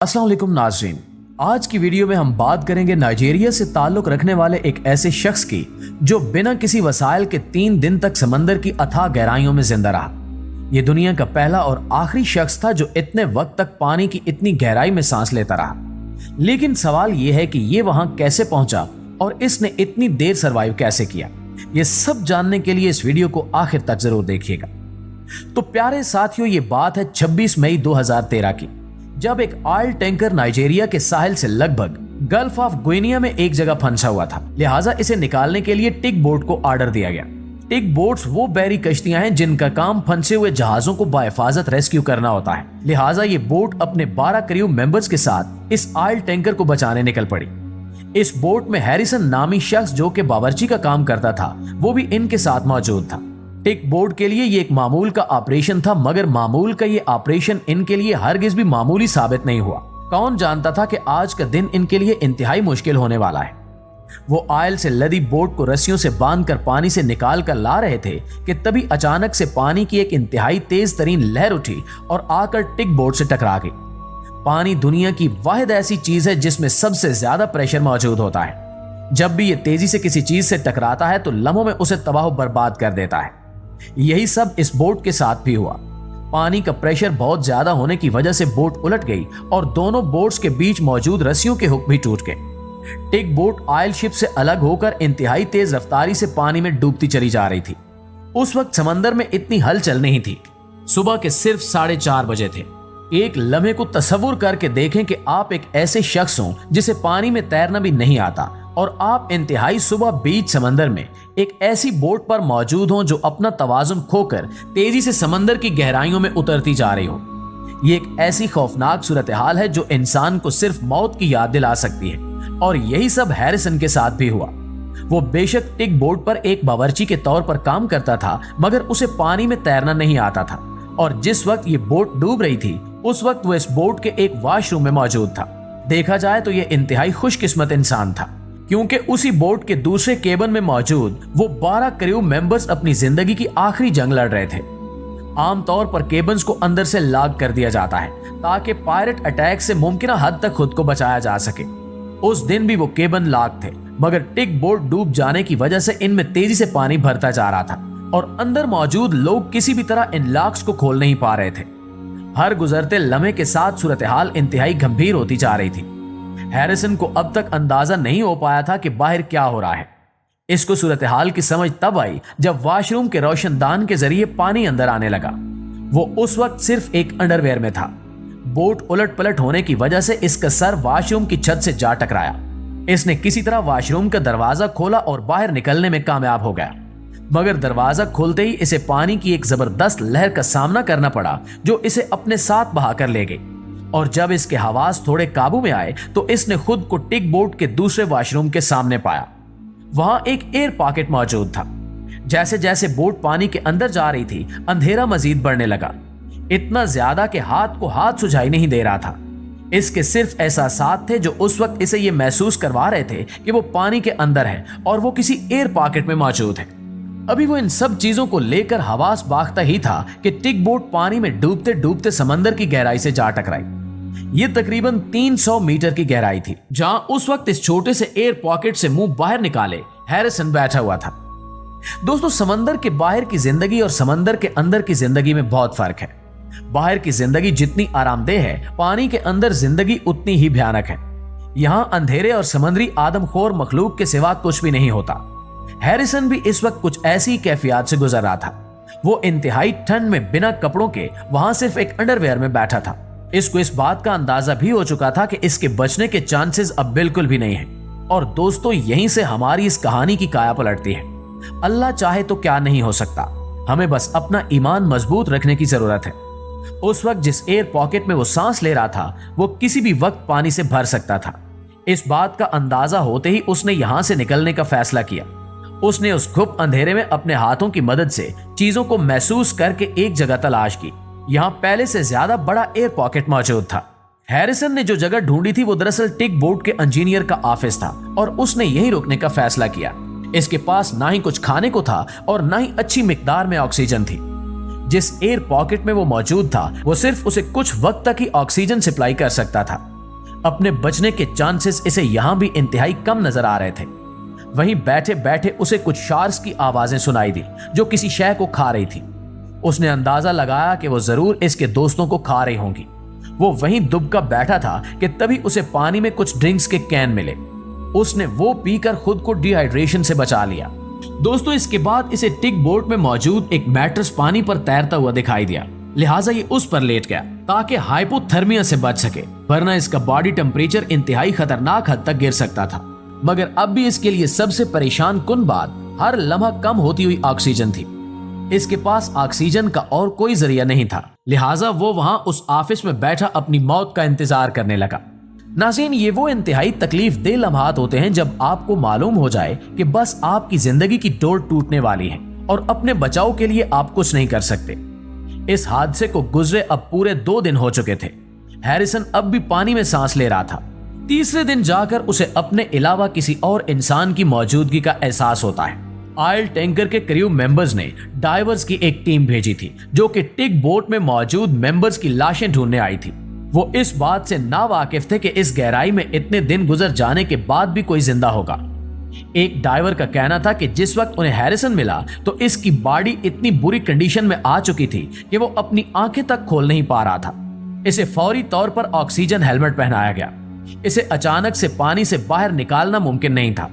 अस्सलाम वालेकुम नाज़रीन, आज की वीडियो में हम बात करेंगे नाइजीरिया से ताल्लुक रखने वाले एक ऐसे शख्स की जो बिना किसी वसाइल के 3 दिन तक समंदर की अथाह गहराइयों में जिंदा रहा। ये दुनिया का पहला और आखिरी शख्स था जो इतने वक्त तक पानी की इतनी गहराई में सांस लेता रहा। लेकिन सवाल यह है कि ये वहां कैसे पहुंचा और इसने इतनी देर सर्वाइव कैसे किया। ये सब जानने के लिए इस वीडियो को आखिर तक जरूर देखिएगा। तो प्यारे साथियों, ये बात है 26 मई 2013 की, जब एक ऑयल टैंकर नाइजीरिया के साहिल से लगभग गल्फ ऑफ गुइनिया में एक जगह फंसा हुआ था। लिहाजा इसे निकालने के लिए टिग बोट को ऑर्डर दिया गया। टिग बोट्स वो बहरी कश्तियां हैं जिनका काम फंसे हुए जहाजों को बाहिफाजत रेस्क्यू करना होता है। लिहाजा ये बोट अपने 12 क्रू मेंबर्स के साथ इस ऑयल टैंकर को बचाने निकल पड़ी। इस बोट में हैरिसन नामी शख्स जो कि बावर्ची का काम करता था, वो भी इनके साथ मौजूद था। टिग बोट के लिए ये एक मामूल का ऑपरेशन था, मगर मामूल का ये ऑपरेशन इनके लिए हरगिज भी मामूली साबित नहीं हुआ। कौन जानता था कि आज का दिन इनके लिए इंतहाई मुश्किल होने वाला है। वो ऑयल से लदी बोट को रस्सियों से बांधकर पानी से निकाल कर ला रहे थे कि तभी अचानक से पानी की एक इंतहाई तेज तरीन लहर उठी और आकर टिग बोट से टकरा गई। पानी दुनिया की वाहिद ऐसी चीज है जिसमें सबसे ज्यादा प्रेशर मौजूद होता है। जब भी ये तेजी से किसी चीज से टकराता है तो लम्हों में उसे तबाह बर्बाद कर देता है। यही सब इस बोट के साथ भी हुआ। पानी का प्रेशर बहुत ज्यादा होने की वजह से बोट उलट गई और दोनों बोट्स के बीच मौजूद रस्सियों के हुक भी टूट गए। टिग बोट ऑयल शिप से अलग होकर इंतहाई तेज रफ्तारी से पानी में डूबती चली जा रही थी। उस वक्त समंदर में इतनी हलचल नहीं थी। सुबह के सिर्फ 4:30 बजे थे। एक लम्हे को तस्वुर करके देखें कि आप एक ऐसे शख्स हो जिसे पानी में तैरना भी नहीं आता और आप इंतहाई सुबह बीच समंदर में एक ऐसी बोट पर मौजूद हो जो अपना तवाजुन खोकर तेजी से समंदर की गहराइयों में उतरती जा रही हो। ये एक ऐसी खौफनाक सूरत हाल है जो इंसान को सिर्फ मौत की याद दिला सकती है, और यही सब हैरिसन के साथ भी हुआ। वो बेशक टिग बोट पर एक बावर्ची के तौर पर काम करता था, मगर उसे पानी में तैरना नहीं आता था, और जिस वक्त ये बोट डूब रही थी उस वक्त वो इस बोट के एक वॉशरूम में मौजूद था। देखा जाए तो ये इंतहाई खुशकिस्मत इंसान था, क्योंकि उसी बोट के दूसरे केबिन में मौजूद वो 12 क्रू मेंबर्स अपनी जिंदगी की आखिरी जंग लड़ रहे थे। आमतौर पर केबिन्स को अंदर से लॉक कर दिया जाता है ताकि पायरेट अटैक से मुमकिन हद तक खुद को बचाया जा सके। उस दिन भी वो केबिन लॉक थे, मगर टिग बोट डूब जाने की वजह से इनमें तेजी से पानी भरता जा रहा था और अंदर मौजूद लोग किसी भी तरह इन लॉक्स को खोल नहीं पा रहे थे। हर गुजरते लम्हे के साथ सूरत हाल इंतहाई गंभीर होती जा रही थी। हैरिसन को अब तक अंदाजा नहीं हो पाया था कि बाहर क्या हो रहा है। इसको सूरत हाल की समझ तब आई जब वॉशरूम के रोशनदान के जरिए पानी अंदर आने लगा। वो उस वक्त सिर्फ एक अंडरवेयर में था। बोट उलट पलट होने की वजह से इसका सर वॉशरूम की छत से जा टकराया। इसने किसी तरह वॉशरूम का दरवाजा खोला और बाहर निकलने में कामयाब हो गया, मगर दरवाजा खोलते ही इसे पानी की एक जबरदस्त लहर का सामना करना पड़ा जो इसे अपने साथ बहाकर ले गई। और जब इसके हवास थोड़े काबू में आए तो इसने खुद को टिग बोट के दूसरे वॉशरूम के सामने पाया। वहां एक एयर पॉकेट मौजूद था। जैसे जैसे बोट पानी के अंदर जा रही थी, अंधेरा मजीद बढ़ने लगा, इतना ज्यादा कि हाथ को हाथ सुझाई नहीं दे रहा था। इसके सिर्फ एहसासात थे जो उस वक्त इसे ये महसूस करवा रहे थे कि वो पानी के अंदर है और वो किसी एयर पॉकेट में मौजूद है। अभी वो इन सब चीजों को लेकर हवास बाखता ही था कि टिग बोट पानी में डूबते डूबते समंदर की गहराई से जा टकराई। ये तकरीबन 300 मीटर की गहराई थी, जहां उस वक्त इस छोटे से एयर पॉकेट से मुंह बाहर निकाले हैरिसन बैठा हुआ था। दोस्तों, समंदर के बाहर की जिंदगी और समंदर के अंदर की जिंदगी में बहुत फर्क है। बाहर की जिंदगी जितनी आरामदेह है, पानी के अंदर जिंदगी उतनी ही भयानक है। यहां अंधेरे और समुद्री आदमखोर मखलूक के सिवा कुछ भी नहीं होता। हैरिसन भी इस वक्त कुछ ऐसी कैफियत से गुजर रहा था। वो इंतहाई ठंड में बिना कपड़ों के वहां सिर्फ एक अंडरवेयर में बैठा था। इसको इस बात का अंदाजा भी हो चुका था कि इसके बचने के चांसेस अब बिल्कुल भी नहीं हैं। और दोस्तों, यहीं से हमारी इस कहानी की काया पलटती है। अल्लाह चाहे तो क्या नहीं हो सकता, हमें बस अपना ईमान मजबूत रखने की जरूरत है। उस वक्त जिस एयर पॉकेट में वो सांस ले रहा था, वो किसी भी वक्त पानी से भर सकता था। इस बात का अंदाजा होते ही उसने यहां से निकलने का फैसला किया। उसने उस गुप्त अंधेरे में अपने हाथों की मदद से चीजों को महसूस करके एक जगह तलाश की। यहाँ पहले से ज्यादा बड़ा एयर पॉकेट मौजूद था। हैरिसन ने जो जगह ढूंढी थी वो दरअसल टिग बोट के इंजीनियर का ऑफिस था, और उसने यहीं रुकने का फैसला किया। इसके पास ना ही कुछ खाने को था और ना ही अच्छी मिकदार में ऑक्सीजन थी। जिस एयर पॉकेट में वो मौजूद था वो सिर्फ उसे कुछ वक्त तक ही ऑक्सीजन सप्लाई कर सकता था। अपने बचने के चांसेस इसे यहां भी इंतहाई कम नजर आ रहे थे। वहीं बैठे बैठे उसे कुछ शार्क्स की आवाजें सुनाई दी जो किसी शय को खा रही थी। उसने अंदाजा लगाया कि वो जरूर इसके दोस्तों को खा रही होंगी। वो वहीं दुबका बैठा था कि तभी उसे पानी में कुछ ड्रिंक्स के कैन मिले। उसने वो पीकर खुद को डिहाइड्रेशन से बचा लिया। दोस्तों, इसके बाद इसे टिक बोट में मौजूद एक मैट्रेस पानी पर तैरता हुआ दिखाई दिया, लिहाजा ये उस पर लेट गया ताकि हाइपोथर्मिया से बच सके, वरना इसका बॉडी टेम्परेचर इंतहाई खतरनाक हद तक गिर सकता था। मगर अब भी इसके लिए सबसे परेशान कुन बात हर लम्हा कम होती हुई ऑक्सीजन थी। इसके पास ऑक्सीजन का और कोई जरिया नहीं था, लिहाजा वो वहां उस ऑफिस में बैठा अपनी मौत का इंतजार करने लगा। नाज़रीन, ये वो इंतहाई तकलीफ दे लम्हात होते हैं जब आपको मालूम हो जाए कि बस आपकी जिंदगी की डोर टूटने वाली है और अपने बचाव के लिए आप कुछ नहीं कर सकते। इस हादसे को गुजरे अब पूरे 2 दिन हो चुके थे। हैरिसन अब भी पानी में सांस ले रहा था। तीसरे दिन जाकर उसे अपने अलावा किसी और इंसान की मौजूदगी का एहसास होता है। ऑयल टैंकर के क्रू मेंबर्स ने डाइवर्स की एक टीम भेजी थी जो कि टिक बोट में मौजूद मेंबर्स की लाशें ढूंढने आई थी। वो इस बात से नावाकिफ थे कि इस गहराई में इतने दिन गुजर जाने के बाद भी कोई जिंदा होगा। एक डाइवर का कहना था कि जिस वक्त उन्हें हैरिसन मिला तो इसकी बॉडी इतनी बुरी कंडीशन में आ चुकी थी कि वो अपनी आंखें तक खोल नहीं पा रहा था। इसे फौरी तौर पर ऑक्सीजन हेलमेट पहनाया गया। इसे अचानक से पानी से बाहर निकालना मुमकिन नहीं था।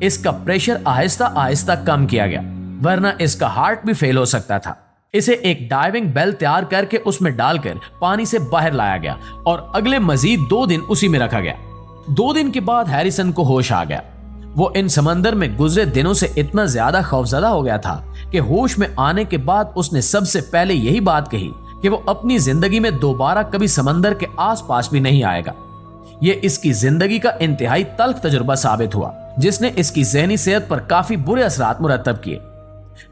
इसका प्रेशर आहिस्ता आहिस्ता कम किया गया, वरना इसका हार्ट भी फेल हो सकता था। इसे एक डाइविंग बेल तैयार करके उसमें डालकर पानी से बाहर लाया गया और अगले मजीद 2 दिन उसी में रखा गया। 2 दिन के बाद हैरिसन को होश आ गया। वो इन समंदर में गुजरे दिनों से इतना ज्यादा खौफजदा हो गया था कि होश में आने के बाद उसने सबसे पहले यही बात कही कि वो अपनी जिंदगी में दोबारा कभी समंदर के आसपास भी नहीं आएगा। ये इसकी जिंदगी का इंतहाई तल्ख तजुर्बा साबित हुआ, जिसने इसकी ज़हनी सेहत पर काफी बुरे असरात मुरतब किए।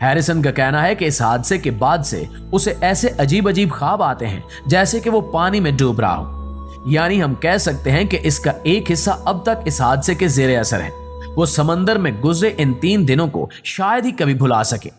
हैरिसन का कहना है कि इस हादसे के बाद से उसे ऐसे अजीब अजीब ख्वाब आते हैं जैसे कि वो पानी में डूब रहा हो। यानी हम कह सकते हैं कि इसका एक हिस्सा अब तक इस हादसे के जेर असर है। वो समंदर में गुजरे इन 3 दिनों को शायद ही कभी भुला सके।